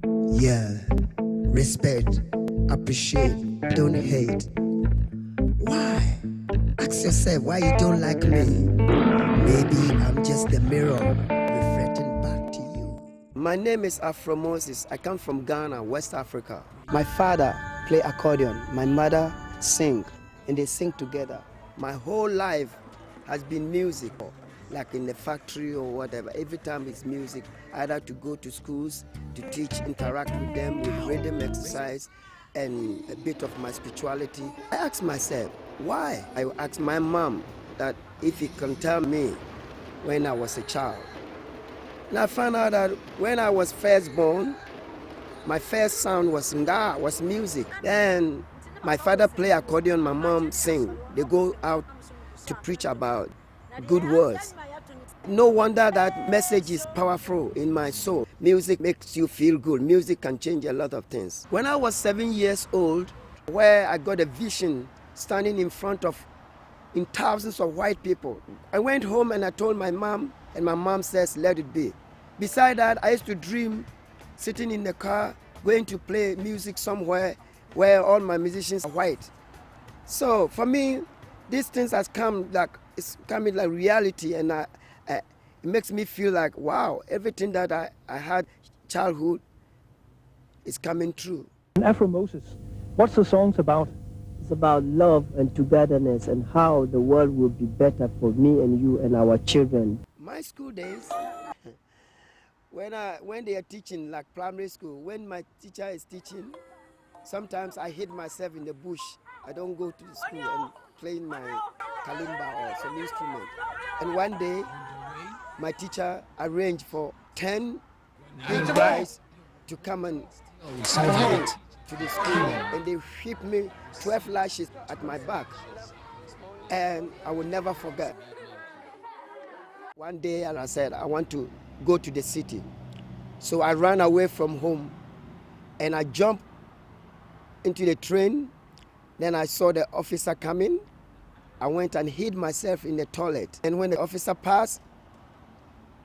Yeah, respect, appreciate, don't hate. Why? Ask yourself why you don't like me. Maybe I'm just the mirror reflecting back to you. My name is Afro Moses. I come from Ghana, West Africa. My father play accordion, my mother sing, and they sing together. My whole life has been music, like in the factory or whatever. Every time it's music, either to go to schools, to teach, interact with them with rhythm exercise, and a bit of my spirituality. I asked myself, why? I asked my mom that if he can tell me when I was a child. And I found out that when I was first born, my first sound was nga, was music. Then my father play accordion, my mom sing. They go out to preach about good words. No wonder that message is powerful in my soul. Music makes you feel good. Music can change a lot of things. When I was 7 years old, where I got a vision standing in front of thousands of white people, I went home and I told my mom, and my mom says, let it be. Beside that, I used to dream sitting in the car, going to play music somewhere where all my musicians are white. So for me, these things has come like, it's coming like reality, and it makes me feel like, wow, everything that I had childhood is coming true. Afro Moses, what's the songs about? It's about love and togetherness and how the world will be better for me and you and our children. My school days, when they are teaching like primary school, when my teacher is teaching, sometimes I hid myself in the bush. I don't go to the school and playing my kalimba or some instrument. And one day, my teacher arranged for 10 big guys to come and come to the school, and they whipped me 12 lashes at my back, and I will never forget. One day, and I said, I want to go to the city. So I ran away from home, and I jumped into the train. Then I saw the officer coming. I went and hid myself in the toilet. And when the officer passed,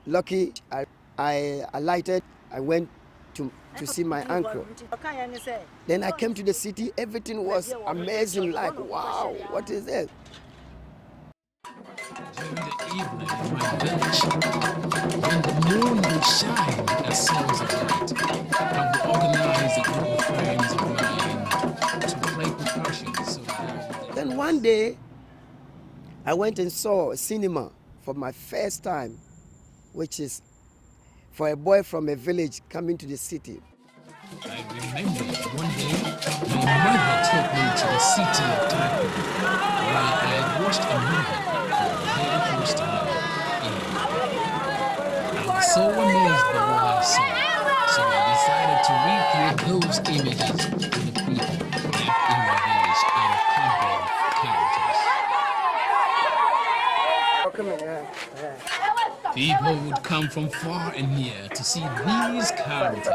lucky, I alighted. I went to see my uncle. Then I came to the city. Everything was amazing, like, wow, what is this? During the evening in my village, when the moon will shine as songs of light, I will organize a group of friends of mine to play percussion. Then one day, I went and saw a cinema for my first time, which is for a boy from a village coming to the city. I remember one day, my mother took me to the city of Taipei, where I had watched a movie very close to me. I was so amazed by what I saw, so I decided to recreate those images for the people left in my village out of cardboard characters. People would come from far and near to see these characters.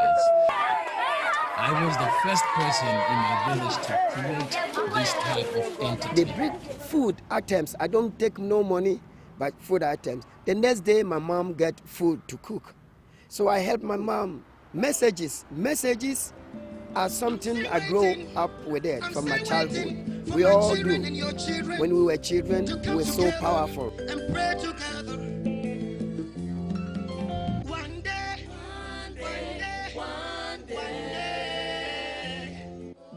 I was the first person in my village to create this type of entertainment. They bring food items. I don't take no money, but food items. The next day, my mom get food to cook. So I help my mom. Messages are something I grow up with it from my childhood. We all do. When we were children, we were so powerful. And pray together.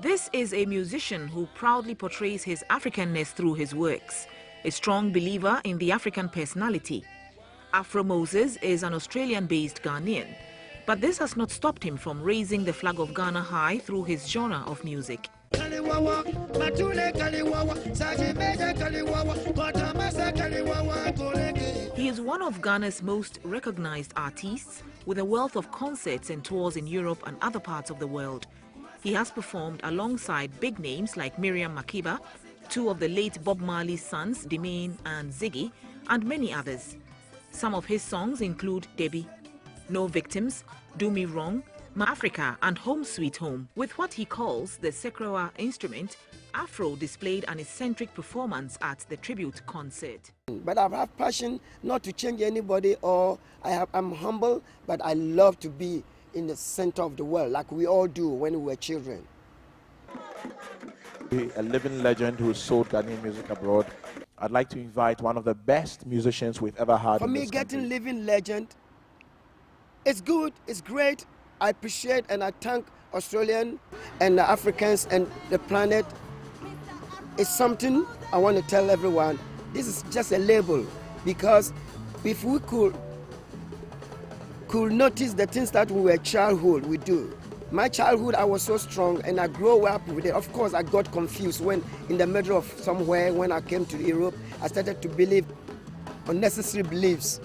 This is a musician who proudly portrays his Africanness through his works, a strong believer in the African personality. Afro Moses is an Australian-based Ghanaian, but this has not stopped him from raising the flag of Ghana high through his genre of music. He is one of Ghana's most recognized artists, with a wealth of concerts and tours in Europe and other parts of the world. He has performed alongside big names like Miriam Makeba, two of the late Bob Marley's sons, Demain and Ziggy, and many others. Some of his songs include Debbie, No Victims, Do Me Wrong, Ma Africa and Home Sweet Home. With what he calls the Sekrewa instrument, Afro displayed an eccentric performance at the tribute concert. But I have passion not to change anybody, or I'm humble, but I love to be in the center of the world like we all do when we were children. A living legend who sold Ghanaian music abroad. I'd like to invite one of the best musicians we've ever had. For in me, this getting country. living legend, it's good, it's great. I appreciate and I thank Australian and the Africans and the planet. It's something I want to tell everyone. This is just a label, because if we could notice the things that we were childhood, we do. My childhood, I was so strong and I grew up with it. Of course, I got confused when in the middle of somewhere, when I came to Europe, I started to believe unnecessary beliefs.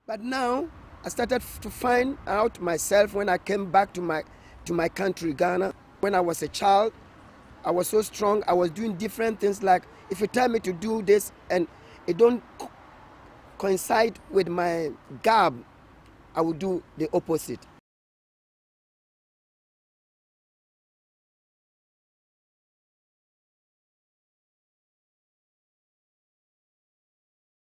But now, I started to find out myself when I came back to my country, Ghana. When I was a child, I was so strong. I was doing different things, like if you tell me to do this and it don't coincide with my garb, I will do the opposite.